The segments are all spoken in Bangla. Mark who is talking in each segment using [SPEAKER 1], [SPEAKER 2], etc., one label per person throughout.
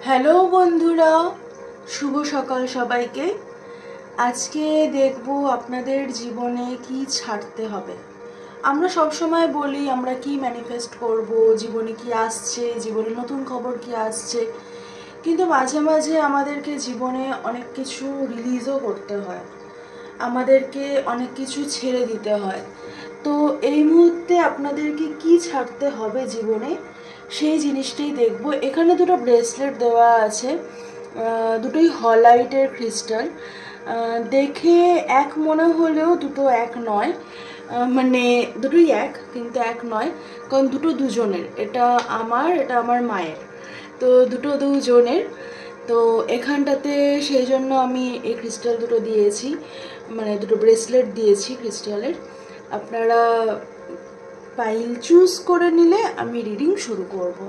[SPEAKER 1] হ্যালো বন্ধুরা, শুভ সকাল সবাইকে। আজকে দেখব আপনাদের জীবনে কি ছাড়তে হবে। আমরা সব সময় বলি আমরা কি ম্যানিফেস্ট করব, জীবনে কি আসছে, জীবনে নতুন খবর কি আসছে, কিন্তু মাঝে মাঝে আমাদেরকে জীবনে অনেক কিছু রিলিজও করতে হয়, আমাদেরকে অনেক কিছু ছেড়ে দিতে হয়। তো এই মুহূর্তে আপনাদেরকে কি ছাড়তে হবে জীবনে, সেই জিনিসটাই দেখব। এখানে দুটো ব্রেসলেট দেওয়া আছে, দুটোই হলাইটের ক্রিস্টাল। দেখে এক মনে হলেও দুটো এক নয়, মানে দুটোই এক কিন্তু এক নয়, কারণ দুটো দুজনের। এটা আমার মায়ের, তো দুটো দুজনের। তো এখানটাতে সেই জন্য আমি এই ক্রিস্টাল দুটো দিয়েছি, মানে দুটো ব্রেসলেট দিয়েছি ক্রিস্টালের। আপনারা পাইল চুজ করে নিলে আমি রিডিং শুরু করব।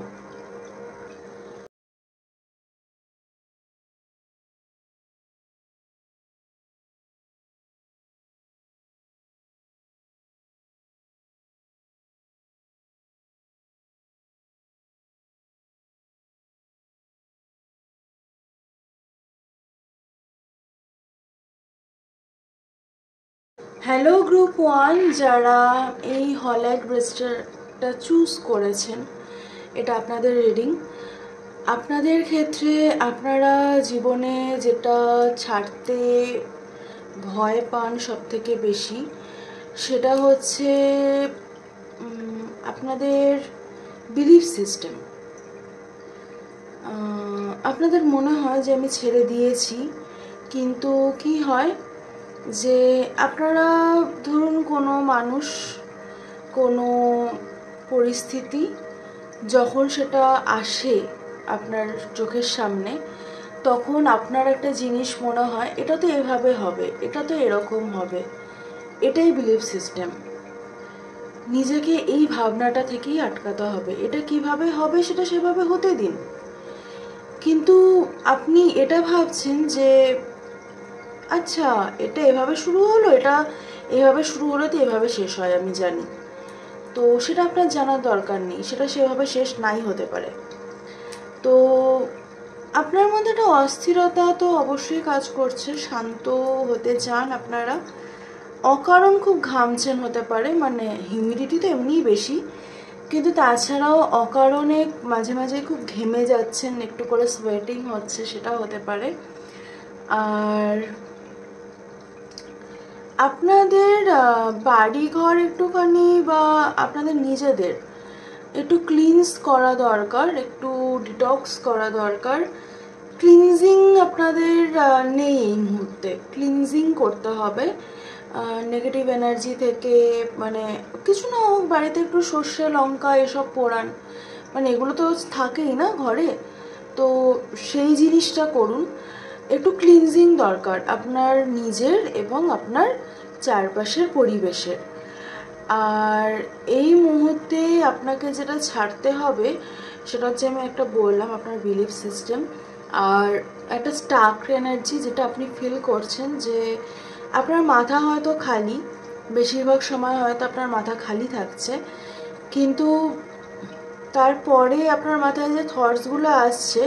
[SPEAKER 1] হ্যালো গ্রুপ 1, যারা এই হলাইট ব্রেসলেটটা চুজ করেছেন, এটা আপনাদের রিডিং। আপনাদের ক্ষেত্রে আপনারা জীবনে যেটা ছাড়তে ভয় পান সব থেকে বেশি, সেটা হচ্ছে আপনাদের বিলিফ সিস্টেম। আপনাদের মনে হয় যে আমি ছেড়ে দিয়েছি, কিন্তু কি হয় যে আপনারা ধরুন কোনো মানুষ, কোনো পরিস্থিতি যখন সেটা আসে আপনার চোখের সামনে, তখন আপনার একটা জিনিস মনে হয় এটা তো এভাবে হবে, এটা তো এরকম হবে। এটাই বিলিফ সিস্টেম। নিজেকে এই ভাবনাটা থেকেই আটকাতে হবে, এটা কিভাবে হবে সেটা সেভাবে হতে দিন। কিন্তু আপনি এটা ভাবছেন যে আচ্ছা এটা এভাবে শুরু হলো, এটা এভাবে শুরু হলো তো এভাবে শেষ হয়, আমি জানি। তো সেটা আপনার জানার দরকার নেই, সেটা সেভাবে শেষ নাই হতে পারে। তো আপনার মধ্যে একটা অস্থিরতা তো অবশ্যই কাজ করছে, শান্ত হতে চান আপনারা। অকারণ খুব ঘামছেন হতে পারে, মানে হিউমিডিটি তো এমনিই বেশি, কিন্তু তাছাড়াও অকারণে মাঝে মাঝে খুব ঘেমে যাচ্ছেন, একটু করে সোয়েটিং হচ্ছে, সেটাও হতে পারে। আর আপনাদের বাড়িঘর একটুখানি বা আপনাদের নিজেদের একটু ক্লিনস করা দরকার, একটু ডিটক্স করা দরকার। ক্লিনজিং আপনাদের নেই এই মুহূর্তে, ক্লিনজিং করতে হবে নেগেটিভ এনার্জি থেকে। মানে কিছু না হোক, বাড়িতে একটু সর্ষে লঙ্কা এসব পোড়ান, মানে এগুলো তো থাকেই না ঘরে, তো সেই জিনিসটা করুন। একটু ক্লিনজিং দরকার আপনার নিজের এবং আপনার চারপাশের পরিবেশের। আর এই মুহূর্তে আপনাকে যেটা ছাড়তে হবে সেটা হচ্ছে, আমি একটা বললাম, আপনার বিলিফ সিস্টেম আর একটা স্টাক এনার্জি, যেটা আপনি ফিল করছেন যে আপনার মাথা হয়তো খালি, বেশিরভাগ সময় হয়তো আপনার মাথা খালি থাকছে, কিন্তু তারপরে আপনার মাথায় যে থটসগুলো আসছে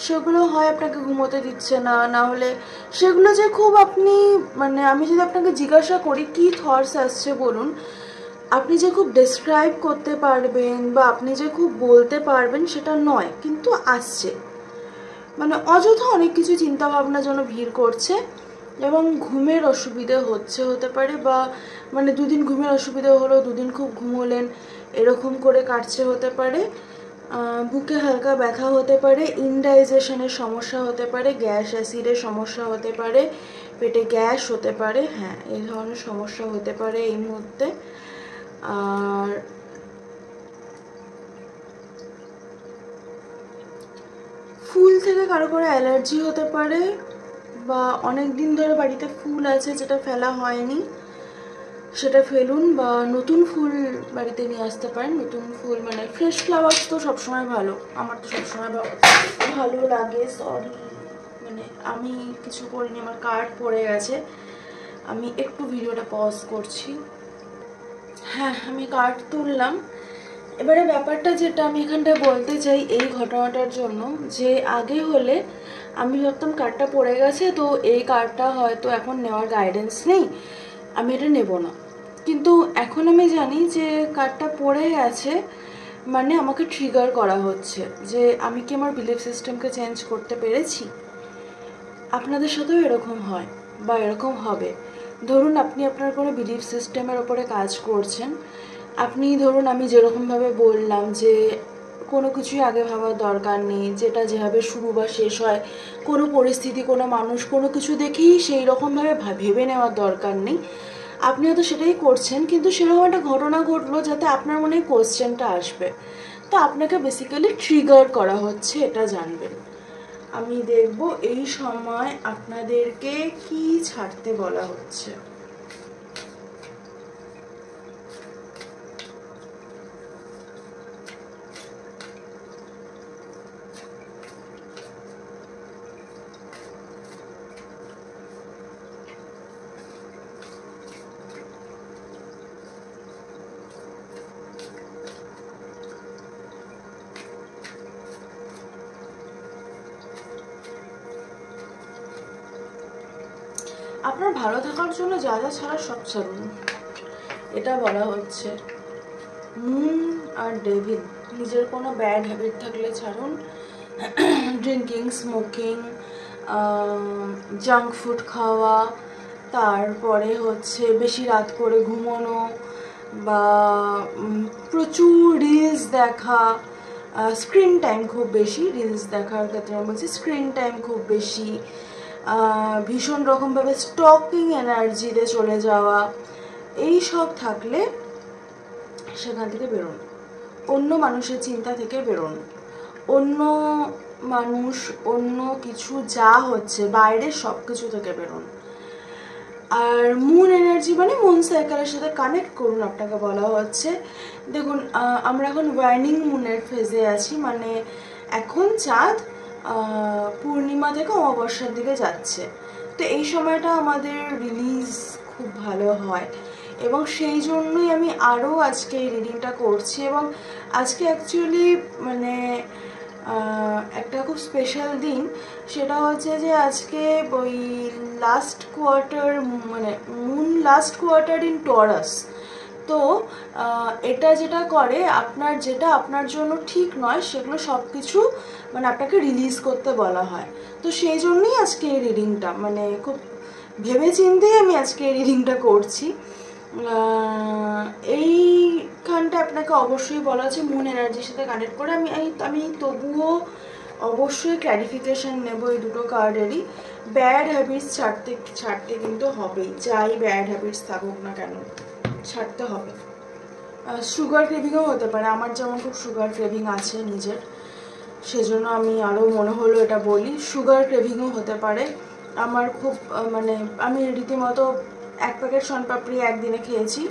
[SPEAKER 1] সেগুলো হয় আপনাকে ঘুমোতে দিচ্ছে না, না হলে সেগুলো যে খুব আপনি, মানে আমি যদি আপনাকে জিজ্ঞাসা করি কী থটস আসছে বলুন, আপনি যে খুব ডেসক্রাইব করতে পারবেন বা আপনি যে খুব বলতে পারবেন সেটা নয়, কিন্তু আসছে। মানে অযথা অনেক কিছু চিন্তাভাবনা যেন ভিড় করছে, এবং ঘুমের অসুবিধে হতে পারে, বা মানে দুদিন ঘুমের অসুবিধে হলো, দুদিন খুব ঘুমোলেন, এরকম করে কাটছে হতে পারে। বুকে হালকা ব্যথা হতে পারে, ইনডাইজেশনের সমস্যা হতে পারে, গ্যাস অ্যাসিডের সমস্যা হতে পারে, পেটে গ্যাস হতে পারে, হ্যাঁ এই ধরনের সমস্যা হতে পারে এই মুহূর্তে। আর ফুল থেকে কারো কারো অ্যালার্জি হতে পারে, বা অনেক দিন ধরে বাড়িতে ফুল আছে যেটা ফেলা হয়নি সেটা ফেলুন, বা নতুন ফুল বাড়িতে নিয়ে আসতে পারেন। নতুন ফুল মানে ফ্রেশ ফ্লাওয়ার্স তো সবসময় ভালো, আমার তো সবসময় ভালো লাগে। সরি, মানে আমি কিছু করিনি, আমার কার্ড পড়ে গেছে, আমি একটু ভিডিওটা পজ করছি। হ্যাঁ, আমি কার্ড তুললাম, এবারে ব্যাপারটা যেটা আমি এখানটায় বলতে চাই এই ঘটনাটার জন্য, যে আগে হলে আমি ভাবতাম কার্ডটা পড়ে গেছে, তো এই কার্ডটা হয়তো এখন নেওয়ার গাইডেন্স নেই, আমি এটা নেব না। কিন্তু এখন আমি জানি যে কার্ডটা পড়ে গেছে মানে আমাকে ট্রিগার করা হচ্ছে যে আমি কি আমার বিলিফ সিস্টেমকে চেঞ্জ করতে পেরেছি। আপনাদের সাথেও এরকম হয় বা এরকম হবে। ধরুন আপনি আপনার কোনো বিলিফ সিস্টেমের ওপরে কাজ করছেন, আপনি ধরুন আমি যেরকমভাবে বললাম যে কোনো কিছুই আগে ভাবার দরকার নেই, যেটা যেভাবে শুরু বা শেষ হয়, কোনো পরিস্থিতি কোনো মানুষ কোনো কিছু দেখেই সেই রকমভাবে ভেবে নেওয়ার দরকার নেই। আপনি হয়তো সেটাই করছেন, কিন্তু সেরকম একটা ঘটনা ঘটলো যাতে আপনার মনে কোয়েশ্চেনটা আসবে, তো আপনাকে বেসিক্যালি ট্রিগার করা হচ্ছে, এটা জানবেন। আমি দেখব এই সময় আপনাদেরকে কি ছাড়তে বলা হচ্ছে। আপনার ভালো থাকার জন্য যা যা ছাড়া সব ছাড়ুন, এটা বলা হচ্ছে। মুন আর ডেভিল, নিজের কোনো ব্যাড হ্যাবিট থাকলে ছাড়ুন। ড্রিঙ্কিং, স্মোকিং, জাঙ্ক ফুড খাওয়া, তারপরে হচ্ছে বেশি রাত করে ঘুমোনো, বা প্রচুর রিলস দেখা, স্ক্রিন টাইম খুব বেশি, রিলস দেখার ক্ষেত্রে আমি বলছি স্ক্রিন টাইম খুব বেশি, ভীষণ রকমভাবে স্টকিং এনার্জিতে চলে যাওয়া, এই সব থাকলে সেখান থেকে বেরোন। অন্য মানুষের চিন্তা থেকে বেরোন, অন্য মানুষ অন্য কিছু যা হচ্ছে বাইরের সব কিছু থেকে বেরোন। আর মুন এনার্জি মানে মুন সাইকেলের সাথে কানেক্ট করুন, আপনাকে বলা হচ্ছে। দেখুন আমরা এখন ওয়ার্নিং মুনের ফেজে আছি, মানে এখন চাঁদ পূর্ণিমা থেকে অমাবস্যার দিকে যাচ্ছে, তো এই সময়টা আমাদের রিলিজ খুব ভালো হয়, এবং সেই জন্যই আমি আরও আজকে এই রিডিংটা করছি। এবং আজকে অ্যাকচুয়ালি মানে একটা খুব স্পেশাল দিন, সেটা হচ্ছে যে আজকে ওই লাস্ট কোয়ার্টার, মানে moon last quarter in Taurus. তো এটা যেটা করে, আপনার যেটা আপনার জন্য ঠিক নয় সেগুলো সব কিছু মানে আপনাকে রিলিজ করতে বলা হয়। তো সেই জন্যই আজকে এই রিডিংটা, মানে খুব ভেবে চিন্তেই আমি আজকে এই রিডিংটা করছি। এইখানটা আপনাকে অবশ্যই বলা আছে মুন এনার্জির সাথে কানেক্ট করে। আমি তবুও অবশ্যই ক্ল্যারিফিকেশান নেব এই দুটো কার্ডেরই। ব্যাড হ্যাবিটস ছাড়তে কিন্তু হবেই, যাই ব্যাড হ্যাবিটস থাকুক না কেন ছাড়তে হবে। সুগার ক্রেভিংও হতে পারে, আমার যেমন খুব সুগার ক্রেভিং আছে নিজের, সেজন্য আমি আরও মনে হলো এটা বলি। সুগার ক্রেভিংও হতে পারে আমার খুব, মানে আমি রীতিমতো 1 প্যাকেট শনপাপড়ি একদিনে খেয়েছি,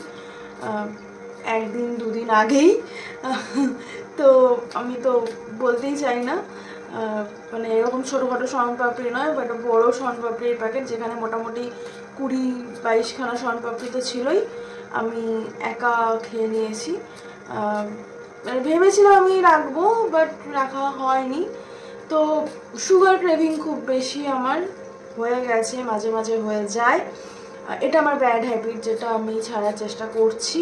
[SPEAKER 1] একদিন দুদিন আগেই। তো আমি তো বলতেই চাই না, মানে এরকম ছোটোখাটো শনপাপড়ি নয়, বাট বড়ো শনপাপড়ির প্যাকেট, যেখানে মোটামুটি 20-22খানা শনপাপড়ি তো ছিলই, আমি একা খেয়ে নিয়েছি। মানে ভেবেছিলাম আমি রাখবো, বাট রাখা হয়নি। তো সুগার ক্রেভিং খুব বেশি আমার হয়ে গেছে, মাঝে মাঝে হয়ে যায়, এটা আমার ব্যাড হ্যাবিট, যেটা আমি ছাড়ার চেষ্টা করছি।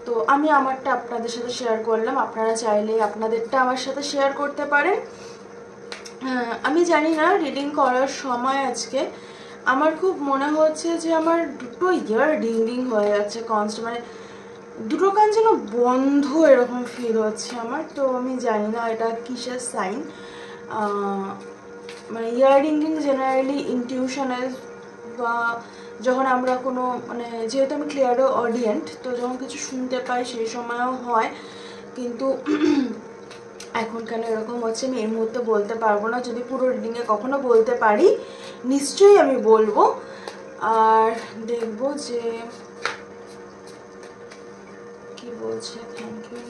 [SPEAKER 1] তো আমি আমারটা আপনাদের সাথে শেয়ার করলাম, আপনারা চাইলে আপনাদেরটা আমার সাথে শেয়ার করতে পারেন। আমি জানি না রিডিং করার সময় আজকে আমার খুব মনে হচ্ছে যে আমার দুটো ইয়ার ডিং ডিং হয়ে যাচ্ছে কনস্ট্যান্ট, মানে দুটো কান যেন বন্ধ এরকম ফিল হচ্ছে আমার। তো আমি জানি না এটা কিসের সাইন। মানে ইয়ার রিঙ্গিং জেনারেলি ইনটিউশনাল, বা যখন আমরা কোনো, মানে যেহেতু আমি ক্লিয়ারও অডিয়েন্ট, তো যখন কিছু শুনতে পাই সেই সময়ও হয়, কিন্তু এখন কেন এরকম হচ্ছে আমি এই মুহূর্তে বলতে পারবো না। যদি পুরো রিডিংয়ে কখনো বলতে পারি নিশ্চয়ই আমি বলবো। আর দেখবো যে কি বলছে। Thank you.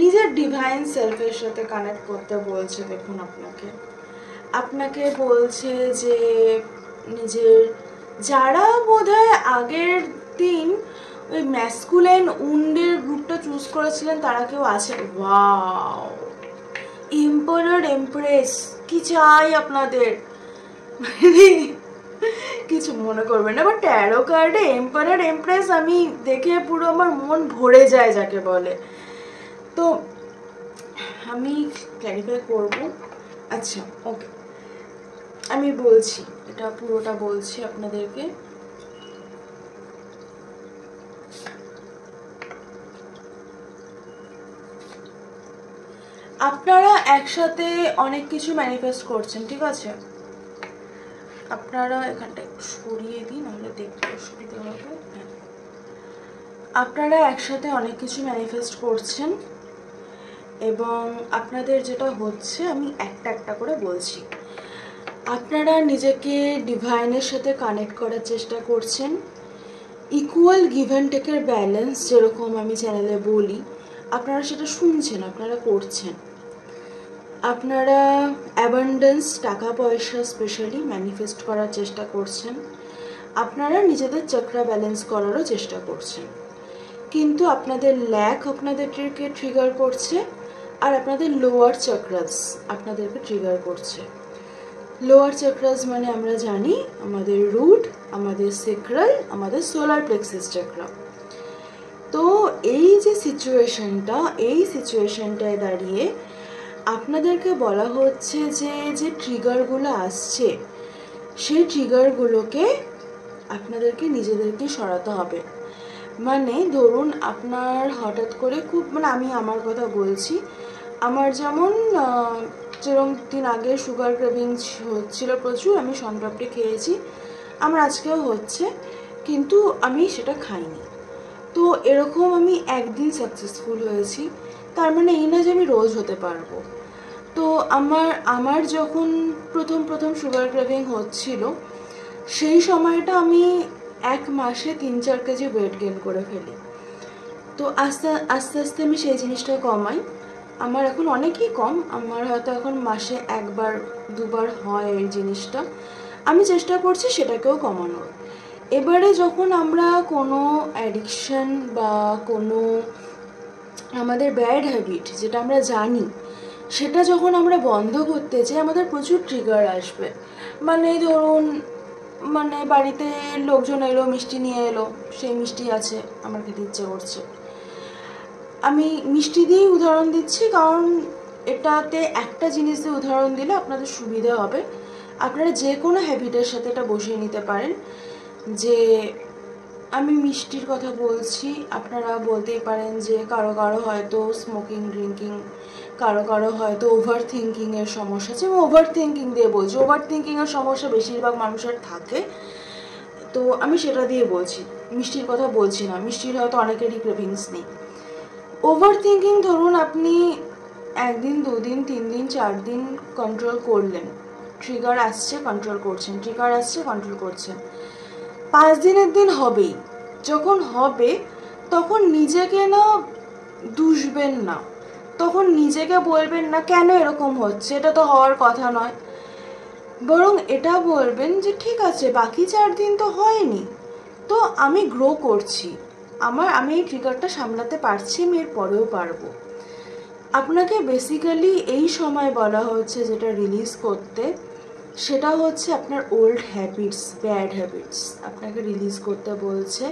[SPEAKER 1] নিজের ডিভাইন সেলফের সাথে কানেক্ট করতে বলছে। দেখুন আপনাকে বলছে যে নিজের, যারা বোধহয় আগের দিন ওই ম্যাসকুলাইন উন্ডের গ্রুপটা চুজ করেছিলেন তারা কেউ আছে। ওয়াও, এম্পারার এমপ্রেস, কি চাই আপনাদের, কিছু মনে করবেন না, বাট ট্যারো কার্ডে এম্পারার এমপ্রেস আমি দেখে পুরো আমার মন ভরে যায় যাকে বলে। তো আমি ক্ল্যারিফাই করব। আচ্ছা ওকে, আমি বলছি, এটা পুরোটা বলছি আপনাদেরকে। আপনারা একসাথে অনেক কিছু ম্যানিফেস্ট করছেন, ঠিক আছে? আপনারা এখানটা একটু সরিয়ে দিন, নাহলে দেখতে অসুবিধা হবে। আপনারা একসাথে অনেক কিছু ম্যানিফেস্ট করছেন এবং আপনাদের যেটা হচ্ছে আমি একটা একটা করে বলছি। আপনারা নিজেকে ডিভাইনের সাথে কানেক্ট করার চেষ্টা করছেন। ইকুয়াল গিভ অ্যান্ড টেকের ব্যালেন্স যেরকম আমি চ্যানেলে বলি, আপনারা সেটা শুনছেন, আপনারা করছেন। আপনারা অ্যাবান্ডেন্স, টাকা পয়সা স্পেশালি ম্যানিফেস্ট করার চেষ্টা করছেন। আপনারা নিজেদের চক্রা ব্যালেন্স করারও চেষ্টা করছেন, কিন্তু আপনাদের ল্যাক আপনাদেরকে ট্রিগার করছে আর আপনাদের লোয়ার চক্রাস আপনাদেরকে ট্রিগার করছে। লোয়ার চক্রাস মানে আমরা জানি আমাদের রুট, আমাদের সেক্রাল, আমাদের সোলার প্লেক্সাস চক্রা। তো এই যে সিচুয়েশনটায় দাঁড়িয়ে আপনাদেরকে বলা হচ্ছে যে যে ট্রিগারগুলো আসছে সেই ট্রিগারগুলোকে আপনাদেরকে নিজেদেরকে সরাতে হবে। মানে ধরুন আপনার হঠাৎ করে খুব, মানে আমি আমার কথা বলছি, আমার যেমন যেরকম দিন আগে সুগার ক্রেভিং হচ্ছিল প্রচুর, আমি শনপাপড়ি খেয়েছি, আমার আজকেও হচ্ছে, কিন্তু আমি সেটা খাইনি। তো এরকম আমি একদিন সাকসেসফুল হয়েছি, তার মানে এই না যে আমি রোজ হতে পারবো। তো আমার যখন প্রথম সুগার ক্রেভিং হচ্ছিল সেই সময়টা আমি 1 মাসে 3-4 কেজি ওয়েট গেইন করে ফেলি। তো আস্তে আস্তে আমি সেই জিনিসটা কমাই। আমার এখন অনেকই কম, আমার হয়তো এখন মাসে 1-2 বার হয় এই জিনিসটা। আমি চেষ্টা করছি সেটাকেও কমানোর। এবারে যখন আমরা কোনো অ্যাডিকশন বা কোনো আমাদের ব্যাড হ্যাবিট যেটা আমরা জানি সেটা যখন আমরা বন্ধ করতে চাই, আমাদের প্রচুর ট্রিগার আসবে। মানে ধরুন, মানে বাড়িতে লোকজন এলো, মিষ্টি নিয়ে এলো, সেই মিষ্টি আছে, আমার খেতে ইচ্ছে করছে। আমি মিষ্টি দিয়েই উদাহরণ দিচ্ছি, কারণ এটাতে একটা জিনিস দিয়ে উদাহরণ দিলে আপনাদের সুবিধা হবে। আপনারা যে কোনো হ্যাবিটের সাথে এটা বসিয়ে নিতে পারেন যে আমি মিষ্টির কথা বলছি। আপনারা বলতেই পারেন যে কারো কারো হয়তো স্মোকিং, ড্রিঙ্কিং, কারো কারো হয়তো ওভার থিঙ্কিংয়ের সমস্যা আছে। আমি ওভার থিঙ্কিং দিয়ে বলছি, ওভার থিঙ্কিংয়ের সমস্যা বেশিরভাগ মানুষের থাকে, তো আমি সেটা দিয়ে বলছি, মিষ্টির কথা বলছি না। মিষ্টির হয়তো অনেকেরই ক্রেভিংস নেই। ওভার থিঙ্কিং ধরুন আপনি 1 দিন, 2 দিন, 3 দিন, 4 দিন কন্ট্রোল করলেন, ট্রিগার আসছে কন্ট্রোল করছেন, ট্রিগার আসছে কন্ট্রোল করছেন, 5 দিনের দিন হবেই। যখন হবে তখন নিজেকে না দুষবেন না, তখন নিজেকে বলবেন না কেন এরকম হচ্ছে, এটা তো হওয়ার কথা নয়, বরং এটা বলবেন যে ঠিক আছে বাকি 4 দিন তো হয়নি, তো আমি গ্রো করছি, আমি এই ট্রিগারটা সামলাতে পারছি, আমি এর পরেও পারবো। আপনাকে বেসিক্যালি এই সময় বলা হচ্ছে যেটা রিলিজ করতে, সেটা হচ্ছে আপনার ওল্ড হ্যাবিটস, ব্যাড হ্যাবিটস আপনাকে রিলিজ করতে বলছে।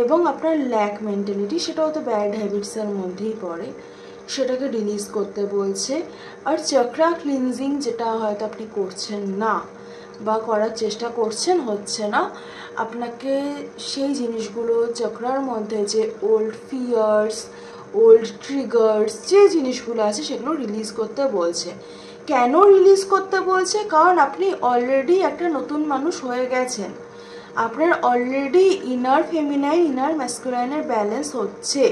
[SPEAKER 1] এবং আপনার ল্যাক মেন্টালিটি, সেটাও তো ব্যাড হ্যাবিটসের মধ্যেই পড়ে, সেটাকে রিলিজ করতে বলছে। আর চক্রা ক্লিনজিং যেটা হয়তো আপনি করছেন না বা করার চেষ্টা করছেন, হচ্ছে না, আপনাকে সেই জিনিসগুলো চক্রার মধ্যে যে ওল্ড ফিয়ার্স, ওল্ড ট্রিগার্স যে জিনিসগুলো আছে সেগুলো রিলিজ করতে বলছে। কেন রিলিজ করতে বলছে? কারণ আপনি অলরেডি একটা নতুন মানুষ হয়ে গেছেন, আপনার অলরেডি ইনার ফেমিনাইন, ইনার ম্যাসকুলাইনের ব্যালেন্স হচ্ছে,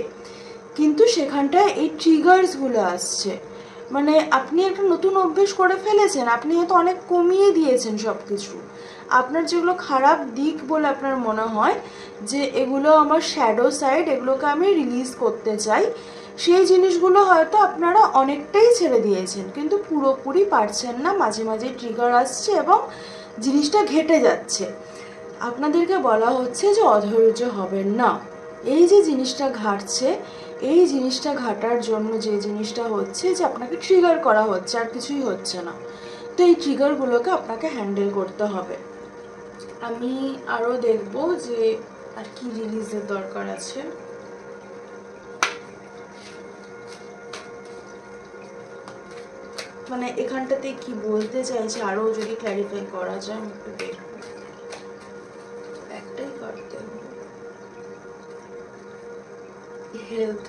[SPEAKER 1] কিন্তু সেখানটায় এই ট্রিগার্সগুলো আসছে। মানে আপনি একটা নতুন অভ্যেস করে ফেলেছেন, আপনি হয়তো অনেক কমিয়ে দিয়েছেন সব কিছু, আপনার যেগুলো খারাপ দিক বলে আপনার মনে হয় যে এগুলো আমার শ্যাডো সাইড, এগুলোকে আমি রিলিজ করতে চাই, সেই জিনিসগুলো হয়তো আপনারা অনেকটাই ছেড়ে দিয়েছেন, কিন্তু পুরোপুরি পারছেন না, মাঝে মাঝে ট্রিগার আসছে এবং জিনিসটা ঘেটে যাচ্ছে। আপনাদেরকে বলা হচ্ছে যে অধৈর্য হবেন না। এই যে জিনিসটা ঘাটছে, এই জিনিসটা ঘাটার জন্য যে জিনিসটা হচ্ছে যে আপনাকে ট্রিগার করা হচ্ছে, আর কিছুই হচ্ছে না। তো এই ট্রিগারগুলোকে আপনাকে হ্যান্ডেল করতে হবে। আমি আরও দেখব যে আর কি রিলিজের দরকার আছে। মানে এখানটাতে কি বলতে চাইছে আরও যদি ক্ল্যারিফাই করা যায়, আমি একটু দেখব। একটাই করতে হেলথ।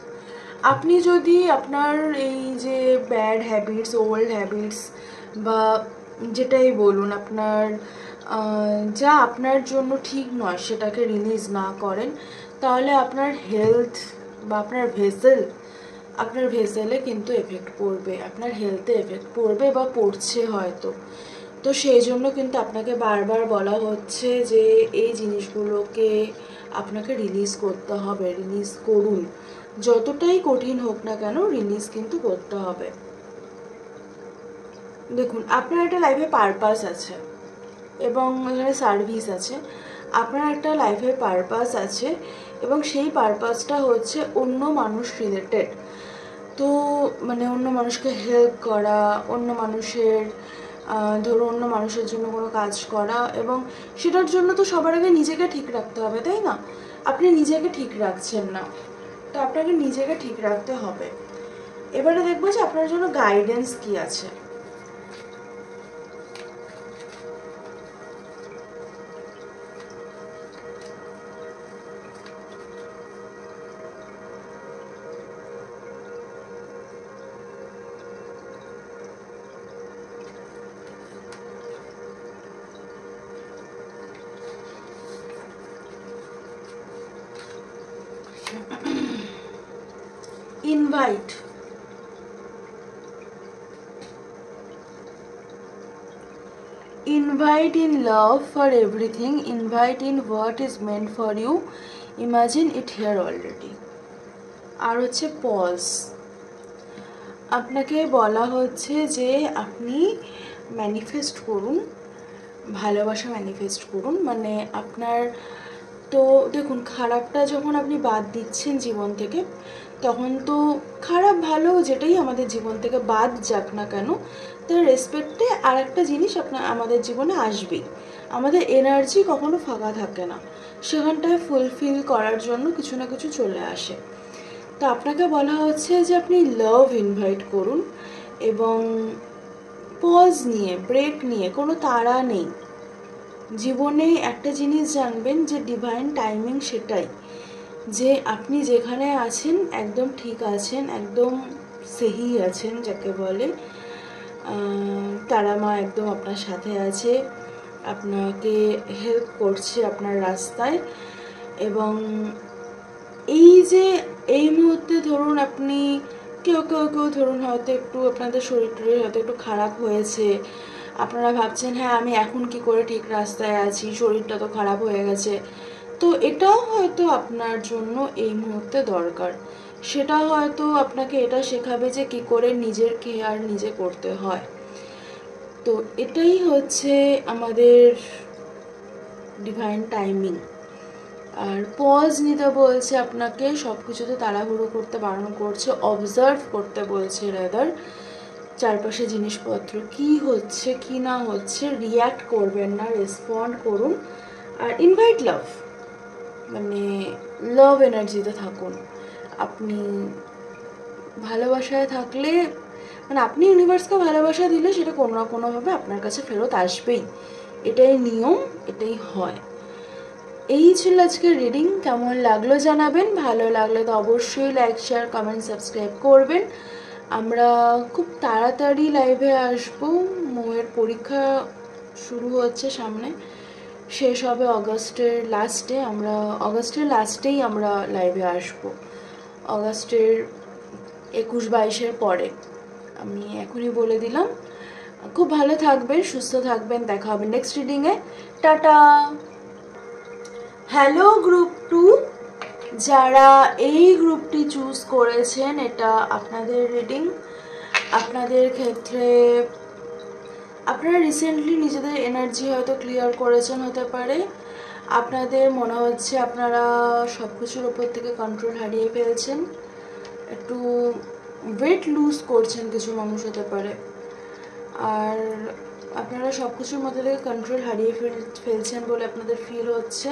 [SPEAKER 1] আপনি যদি আপনার এই যে ব্যাড হ্যাবিটস, ওল্ড হ্যাবিটস বা যেটাই বলুন, আপনার যা আপনার জন্য ঠিক নয় সেটাকে রিলিজ না করেন, তাহলে আপনার হেলথ বা আপনার ভেসেলে কিন্তু এফেক্ট পড়বে, আপনার হেলথে এফেক্ট পড়বে বা পড়ছে হয়তো। তো সেই জন্য কিন্তু আপনাকে বারবার বলা হচ্ছে যে এই জিনিসগুলোকে আপনাকে রিলিজ করতে হবে, রিলিজ করুন। যতটাই কঠিন হোক না কেন রিলিজ কিন্তু করতে হবে। দেখুন, আপনার একটা লাইফে পারপাস আছে এবং এখানে সার্ভিস আছে। আপনার একটা লাইফে পারপাস আছে এবং সেই পারপাসটা হচ্ছে অন্য মানুষ রিলেটেড। তো মানে অন্য মানুষকে হেল্প করা, অন্য মানুষের ধরো অন্য মানুষের জন্য কোনো কাজ করা, এবং সেটার জন্য তো সবার আগে নিজেকে ঠিক রাখতে হবে, তাই না? আপনি নিজেকে ঠিক রাখছেন না, তো আপনাকে নিজেকে ঠিক রাখতে হবে। এবারে দেখবো যে আপনার জন্য গাইডেন্স কি আছে। Invite, invite in love for everything, invite in what is meant for you, imagine it here already। আর হচ্ছে পজ। আপনাকে বলা হচ্ছে যে আপনি ম্যানিফেস্ট করুন, ভালোবাসা ম্যানিফেস্ট করুন। মানে আপনার তো দেখুন, খারাপটা যখন আপনি বাদ দিচ্ছেন জীবন থেকে, তখন তো খারাপ ভালো যেটাই আমাদের জীবন থেকে বাদ যাক না কেন, তার রেসপেক্টে আর একটা জিনিস আমাদের জীবনে আসবেই। আমাদের এনার্জি কখনো ফাঁকা থাকে না, সেখানটায় ফুলফিল করার জন্য কিছু না কিছু চলে আসে। তো আপনাকে বলা হচ্ছে যে আপনি লাভ ইনভাইট করুন এবং পজ নিয়ে, ব্রেক নিয়ে, কোনো তাড়া নেই। জীবনে একটা জিনিস জানবেন যে ডিভাইন টাইমিং সেটাই, যে আপনি যেখানে আছেন একদম ঠিক আছেন, একদম সেহি আছেন যাকে বলে। তারা মা একদম আপনার সাথে আছে, আপনাকে হেল্প করছে আপনার রাস্তায়। এবং এই যে এই মুহূর্তে ধরুন আপনি কেউ ধরুন হয়তো একটু আপনাদের শরীর টরীর হয়তো একটু খারাপ হয়েছে, আপনারা ভাবছেন হ্যাঁ আমি এখন কি করে ঠিক রাস্তায় আছি, শরীরটা তো খারাপ হয়ে গেছে। তো এটাও হয়তো আপনার জন্য এই মুহূর্তে দরকার। সেটা হয়তো আপনাকে এটা শেখাবে যে কি করে নিজের কেয়ার নিজে করতে হয়। তো এটাই হচ্ছে আমাদের ডিভাইন টাইমিং। আর পজ নিতে বলছে আপনাকে, সব কিছুতে তাড়াহুড়ো করতে বারণ করছে, অবজার্ভ করতে বলছে রাদার চারপাশে জিনিসপত্র কি হচ্ছে কি না হচ্ছে। রিয়্যাক্ট করবেন না, রেসপন্ড করুন। আর ইনভাইট লাভ, মানে লাভ এনার্জিতে থাকুন। আপনি ভালোবাসায় থাকলে, মানে আপনি ইউনিভার্সকে ভালোবাসা দিলে সেটা কোনো না কোনোভাবে আপনার কাছে ফেরত আসবেই, এটাই নিয়ম, এটাই হয়। এই ছিল আজকের রিডিং। কেমন লাগলো জানাবেন, ভালো লাগলে তো অবশ্যই লাইক, শেয়ার, কমেন্ট, সাবস্ক্রাইব করবেন। আমরা খুব তাড়াতাড়ি লাইভে আসবো। মৌয়ের পরীক্ষা শুরু হচ্ছে সামনে, শেষ হবে অগস্টের লাস্টে। অগস্টের লাস্টেই আমরা লাইভে আসবো, অগস্টের 21-22 পরে। আমি এখনই বলে দিলাম। খুব ভালো থাকবেন, সুস্থ থাকবেন, দেখা হবে নেক্সট রিডিংয়ে। টাটা। Hello group 2। যারা এই গ্রুপটি চুজ করেছেন, এটা আপনাদের রিডিং। আপনাদের ক্ষেত্রে আপনারা রিসেন্টলি নিজেদের এনার্জি হয়তো ক্লিয়ার করেছেন হতে পারে। আপনাদের মনে হচ্ছে আপনারা সব কিছুর ওপর থেকে কন্ট্রোল হারিয়ে ফেলছেন, একটু ওয়েট লুজ করছেন কিছু মানুষ হতে পারে। আর আপনারা সব কিছুর মধ্যে থেকে কন্ট্রোল হারিয়ে ফেলছেন বলে আপনাদের ফিল হচ্ছে।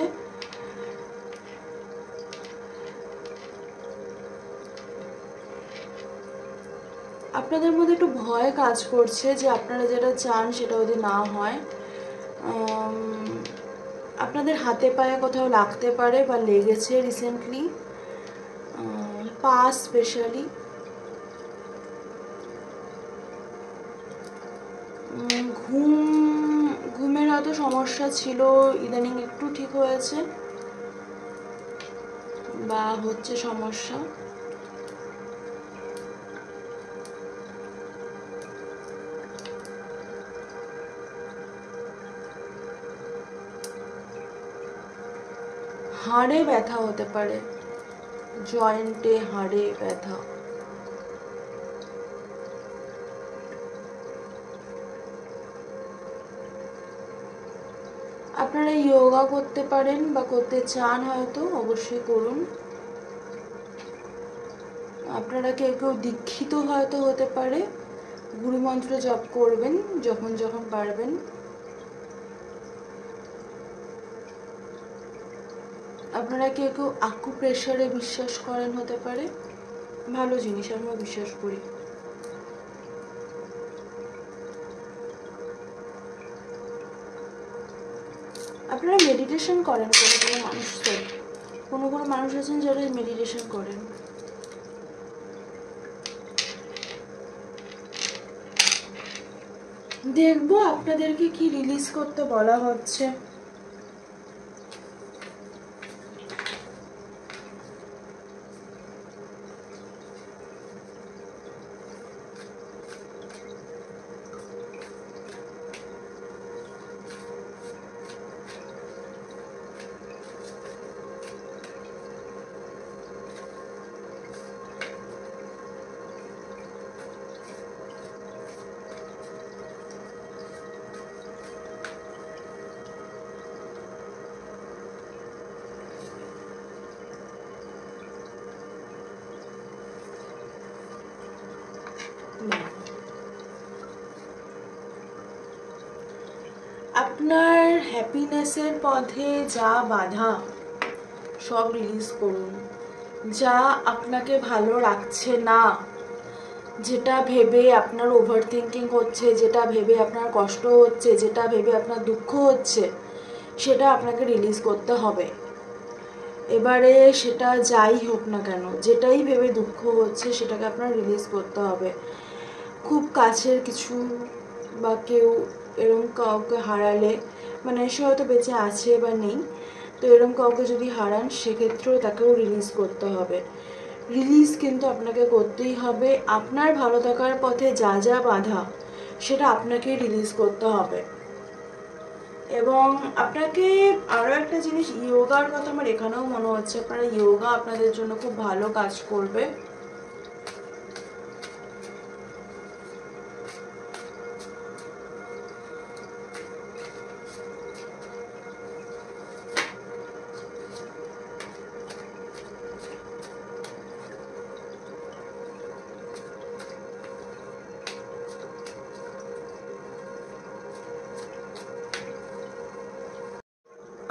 [SPEAKER 1] আপনাদের মধ্যে একটু ভয় কাজ করছে যে আপনারা যেটা চান সেটা যদি না হয়। আপনাদের হাতে পায়ে কোথাও লাগতে পারে বা লেগেছে রিসেন্টলি, পা স্পেশালি। ঘুমের হয়তো সমস্যা ছিল, ইদানিং একটু ঠিক হয়েছে বা হচ্ছে সমস্যা। হাড়ে ব্যথা হতে পারে, জয়েন্টে হাড়ে ব্যথা। আপনারা যোগা করতে পারেন বা করতে চান হয়তো, অবশ্যই করুন। আপনারা কেউ কেউ দীক্ষিত হয়তো হতে পারে, গুরুমন্ত্র জপ করবেন যখন যখন পারবেন। আপনারা কেউ কেউ আকুপ্রেশারে বিশ্বাস করেন হতে পারে, ভালো জিনিস, আমরা বিশ্বাস করি। আপনারা মেডিটেশন করেন, কোনো কোনো মানুষ আছেন যারা মেডিটেশন করেন। দেখবো আপনাদেরকে কি রিলিজ করতে বলা হচ্ছে। আপনার হ্যাপিনেসের পথে যা বাধা সব রিলিজ করুন। যা আপনাকে ভালো রাখছে না, যেটা ভেবে আপনার ওভার থিঙ্কিং হচ্ছে, যেটা ভেবে আপনার কষ্ট হচ্ছে, যেটা ভেবে আপনার দুঃখ হচ্ছে, সেটা আপনাকে রিলিজ করতে হবে। এবারে সেটা যাই হোক না কেন, যেটাই ভেবে দুঃখ হচ্ছে সেটাকে আপনার রিলিজ করতে হবে। খুব কাছের কিছু বা কেউ এরকম কাউকে হারালে, মানে সে হয়তো বেঁচে আছে বা নেই, তো এরকম কাউকে যদি হারান সেক্ষেত্রেও তাকেও রিলিজ করতে হবে। রিলিজ কিন্তু আপনাকে করতেই হবে। আপনার ভালো থাকার পথে যা যা বাধা সেটা আপনাকেই রিলিজ করতে হবে। এবং আপনাকে আরও একটা জিনিস, যোগার কথা আমার এখানেও মনে হচ্ছে, আপনারা যোগা আপনাদের জন্য খুব ভালো কাজ করবে।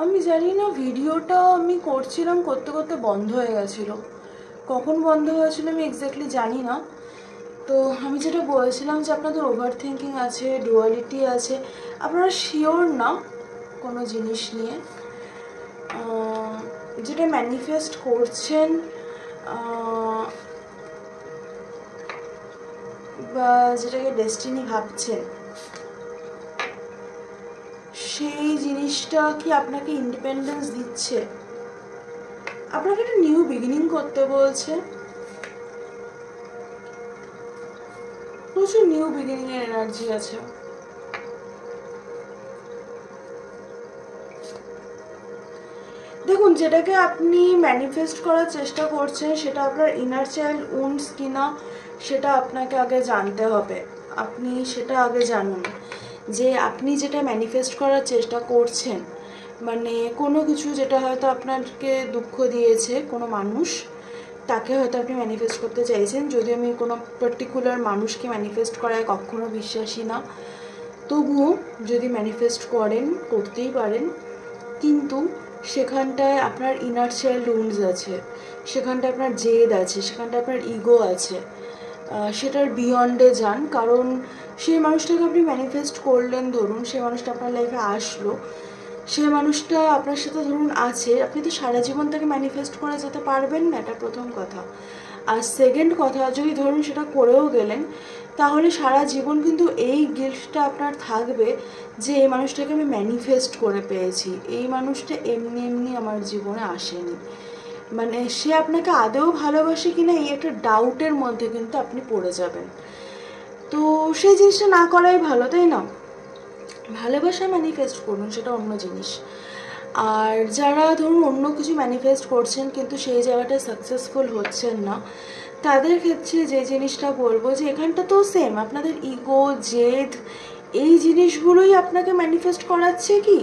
[SPEAKER 1] আমি জানি না, ভিডিওটা আমি করছিলাম, করতে করতে বন্ধ হয়ে গেছিলো। কখন বন্ধ হয়েছিল আমি এক্স্যাক্টলি জানি না। তো আমি যেটা বলছিলাম যে আপনাদের ওভার থিঙ্কিং আছে, ডুয়ালিটি আছে, আপনারা শিওর না কোনো জিনিস নিয়ে, যেটা ম্যানিফেস্ট করছেন বা যেটাকে ডেস্টিনি ভাবছেন, সেই জিনিসটা কি আপনাকে ইন্ডিপেন্ডেন্স দিচ্ছে? আপনাকে একটা নিউ বিগিনিং করতে বলছে, প্রচুর নিউ বিগিনিং এর এনার্জি আছে। দেখুন, যেটাকে আপনি ম্যানিফেস্ট করার চেষ্টা করছেন সেটা আপনার ইনার চাইল্ড উন্ডস কিনা সেটা আপনাকে আগে জানতে হবে। আপনি সেটা আগে জানুন যে আপনি যেটা ম্যানিফেস্ট করার চেষ্টা করছেন, মানে কোনো কিছু যেটা হয়তো আপনাকে দুঃখ দিয়েছে, কোনো মানুষ, তাকে হয়তো আপনি ম্যানিফেস্ট করতে চাইছেন। যদি আমি কোনো পার্টিকুলার মানুষকে ম্যানিফেস্ট করায় কখনো বিশ্বাসী না, তবুও যদি ম্যানিফেস্ট করেন, করতেই পারেন, কিন্তু সেখানটায় আপনার ইনার চাইল্ড উন্ডস আছে, সেখানটায় আপনার জেদ আছে, সেখানটায় আপনার ইগো আছে, সেটার বিয়ন্ডে যান। কারণ সেই মানুষটাকে আপনি ম্যানিফেস্ট করলেন, ধরুন সেই মানুষটা আপনার লাইফে আসলো, সেই মানুষটা আপনার সাথে ধরুন আছে, আপনি তো সারা জীবন তাকে ম্যানিফেস্ট করে যেতে পারবেন না, এটা প্রথম কথা। আর সেকেন্ড কথা, যদি ধরুন সেটা করেও গেলেন, তাহলে সারা জীবন কিন্তু এই গিল্টটা আপনার থাকবে যে এই মানুষটাকে আমি ম্যানিফেস্ট করে পেয়েছি, এই মানুষটা এমনি এমনি আমার জীবনে আসেনি, মানে সে আপনাকে আদৌ ভালোবাসে কিনা এই একটা ডাউটের মধ্যে কিন্তু আপনি পড়ে যাবেন। তো সেই জিনিসটা না করাই ভালো, তাই না? ভালোবাসা ম্যানিফেস্ট করুন, সেটা অন্য জিনিস। আর যারা ধরুন অন্য কিছু ম্যানিফেস্ট করছেন কিন্তু সেই জায়গাটা সাকসেসফুল হচ্ছেন না, তাদের ক্ষেত্রে যে জিনিসটা বলবো যে এখানটা তো সেম, আপনাদের ইগো, জেদ, এই জিনিসগুলোই আপনাকে ম্যানিফেস্ট করাচ্ছে কি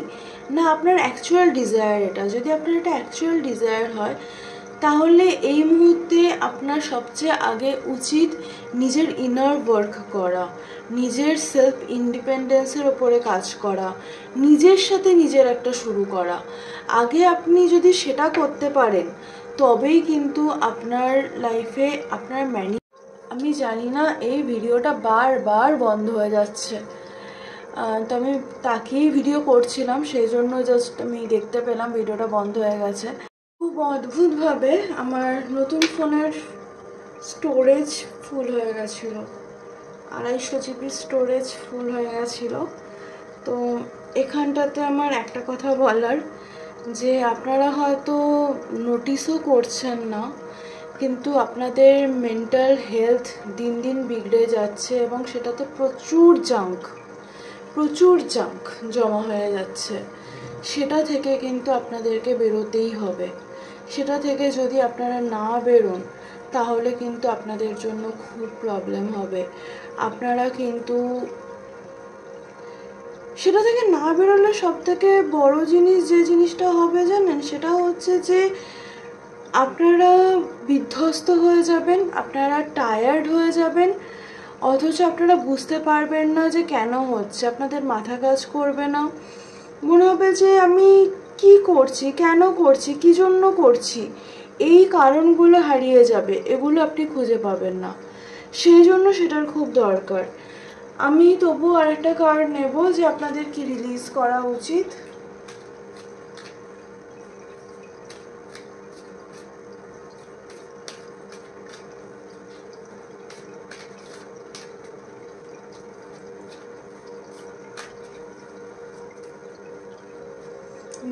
[SPEAKER 1] না আপনার অ্যাকচুয়াল ডিজায়ার। এটা যদি আপনার এটা অ্যাকচুয়াল ডিজায়ার হয়, তাহলে এই মুহূর্তে আপনার সবচেয়ে আগে উচিত নিজের ইনার ওয়ার্ক করা, নিজের সেলফ ইন্ডিপেন্ডেন্সের ওপরে কাজ করা, নিজের সাথে নিজের একটা শুরু করা। আগে আপনি যদি সেটা করতে পারেন, তবেই কিন্তু আপনার লাইফে আপনার আমি জানি না, এই ভিডিওটা বারবার বন্ধ হয়ে যাচ্ছে, তো আমি তাকিয়েই ভিডিও করছিলাম, সেই জন্য জাস্ট আমি দেখতে পেলাম ভিডিওটা বন্ধ হয়ে গেছে। খুব অদ্ভুতভাবে আমার নতুন ফোনের স্টোরেজ ফুল হয়ে গেছিলো, 250 GB স্টোরেজ ফুল হয়ে গেছিলো। তো এখানটাতে আমার একটা কথা বলার, যে আপনারা হয়তো নোটিসও করছেন না, কিন্তু আপনাদের মেন্টাল হেলথ দিন দিন বিগড়ে যাচ্ছে এবং সেটাতে প্রচুর জাঙ্ক জমা হয়ে যাচ্ছে। সেটা থেকে কিন্তু আপনাদেরকে বেরোতেই হবে। সেটা থেকে যদি আপনারা না বেরোন, তাহলে কিন্তু আপনাদের জন্য খুব প্রবলেম হবে। আপনারা কিন্তু সেটা থেকে না বেরোলে সবথেকে বড় জিনিস যে জিনিসটা হবে জানেন, সেটা হচ্ছে যে আপনারা বিধ্বস্ত হয়ে যাবেন, আপনারা টায়ার্ড হয়ে যাবেন, অথচ আপনারা বুঝতে পারবেন না যে কেন হচ্ছে। আপনাদের মাথা কাজ করবে না, মনে হবে যে আমি কি করছি, কেন করছি, কি জন্য করছি, এই কারণগুলো হারিয়ে যাবে, এগুলো আপনি খুঁজে পাবেন না। সেই জন্য সেটার খুব দরকার। আমি তবু আরেকটা কার্ড নেব যে আপনাদের কি রিলিজ করা উচিত।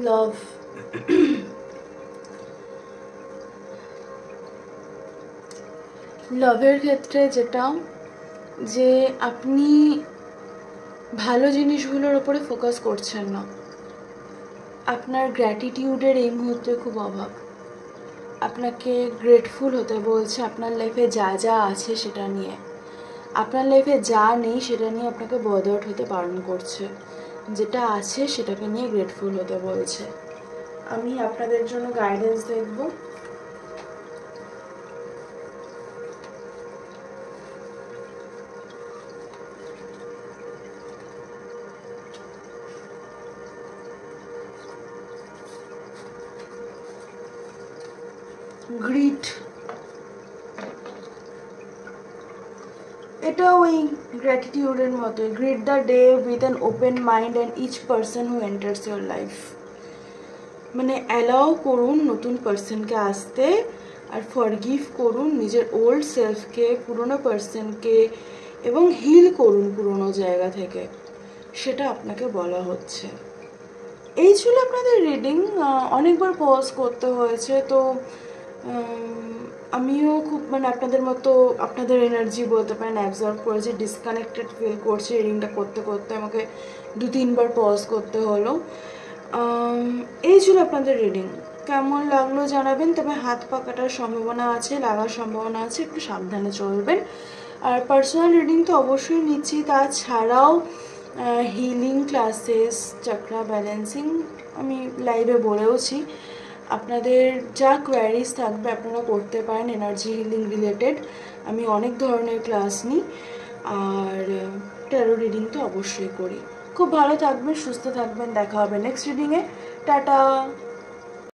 [SPEAKER 1] লাভ। লাভের ক্ষেত্রে যেটা, যে আপনি ভালো জিনিসগুলোর উপরে ফোকাস করছেন না, আপনার গ্র্যাটিটিউডের এই মুহূর্তে খুব অভাব। আপনাকে গ্রেটফুল হতে বলছে আপনার লাইফে যা যা আছে সেটা নিয়ে, আপনার লাইফে যা নেই সেটা নিয়ে আপনাকে বদার্ড হতে বারণ করছে, যেটা আছে সেটাকে নিয়ে গ্রেটফুল হতে বলছে। আমি আপনাদের জন্য গাইডেন্স দেখব। গ্রিট, এটা ওই গ্র্যাটিটিউডের মতো। Greet the day with an open mind and each person who enters your life, মানে অ্যালাউ করুন নতুন পার্সনকে আসতে, আর ফরগিভ করুন নিজের ওল্ড সেলফকে, পুরনো পার্সনকে, এবং হিল করুন পুরনো জায়গা থেকে, সেটা আপনাকে বলা হচ্ছে। এই ছিল আপনাদের রিডিং। অনেকবার পজ করতে হয়েছে, তো আমিও খুব মানে আপনাদের মতো আপনাদের এনার্জি বলতে পারেন অ্যাবজর্ব করেছি, ডিসকানেক্টেড ফিল করছি রিডিংটা করতে করতে, আমাকে 2-3 বার পজ করতে হলো। এই ছিল আপনাদের রিডিং। কেমন লাগলো জানাবেন। তবে হাত পা কাটার সম্ভাবনা আছে, লাগার সম্ভাবনা আছে, একটু সাবধানে চলবেন। আর পার্সোনাল রিডিং তো অবশ্যই নিচ্ছি, তাছাড়াও হিলিং ক্লাসেস, চক্রা ব্যালেন্সিং আমি লাইভে বলেওছি। আপনাদের যা কোয়ারিজ থাকবে আপনারা করতে পারেন এনার্জি হিলিং রিলেটেড। আমি অনেক ধরনের ক্লাস নিই, আর ট্যারো রিডিং তো অবশ্যই করি। খুব ভালো থাকবেন, সুস্থ থাকবেন, দেখা হবে নেক্সট রিডিংয়ে। টাটা।